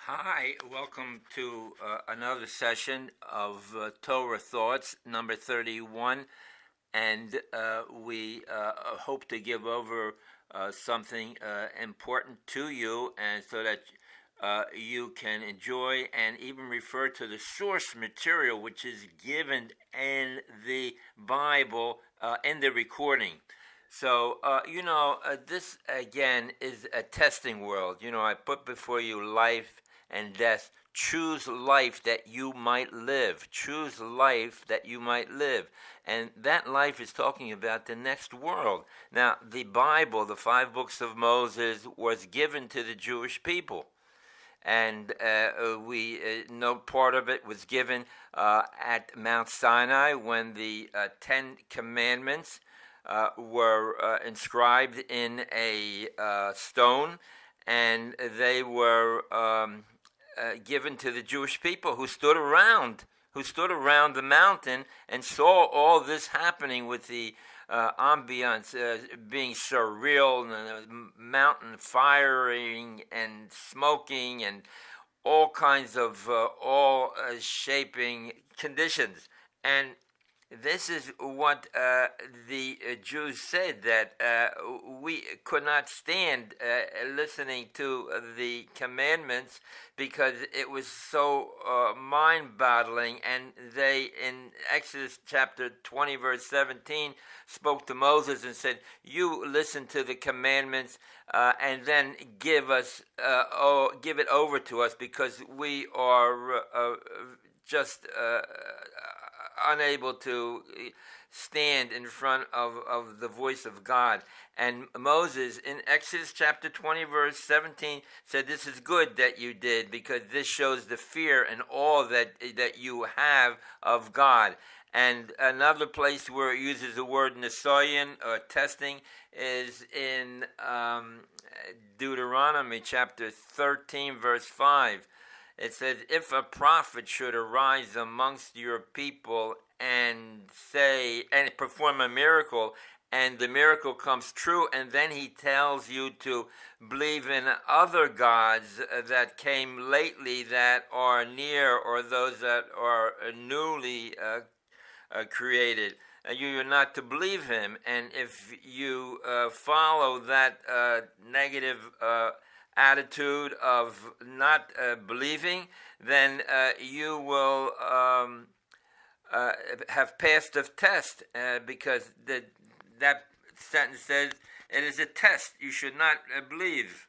Hi, welcome to another session of Torah Thoughts, number 31, and we hope to give over something important to you, and so that you can enjoy and even refer to the source material which is given in the Bible in the recording. So, this again is a testing world. I put before you life and death. Choose life that you might live. Choose life that you might live. And that life is talking about the next world. Now, the Bible, the 5 books of Moses, was given to the Jewish people. And we know part of it was given at Mount Sinai when the 10 Commandments were inscribed in a stone, and they were given to the Jewish people who stood around the mountain and saw all this happening with the ambiance being surreal, and the mountain firing and smoking and all kinds of shaping conditions. And this is what the Jews said, that we could not stand listening to the commandments because it was so mind-boggling. And they, in Exodus chapter 20, verse 17, spoke to Moses and said, "You listen to the commandments and then give it over to us, because we are just unable to stand in front of the voice of God." And Moses, in Exodus chapter 20, verse 17, said, "This is good that you did, because this shows the fear and awe that you have of God." And another place where it uses the word nisayon, or testing, is in Deuteronomy chapter 13, verse 5. It says, "If a prophet should arise amongst your people and perform a miracle, and the miracle comes true, and then he tells you to believe in other gods that came lately, that are near, or those that are newly created, you're not to believe him. And if you follow that negative attitude of not believing, then you will have passed the test, because that sentence says it is a test. You should not believe."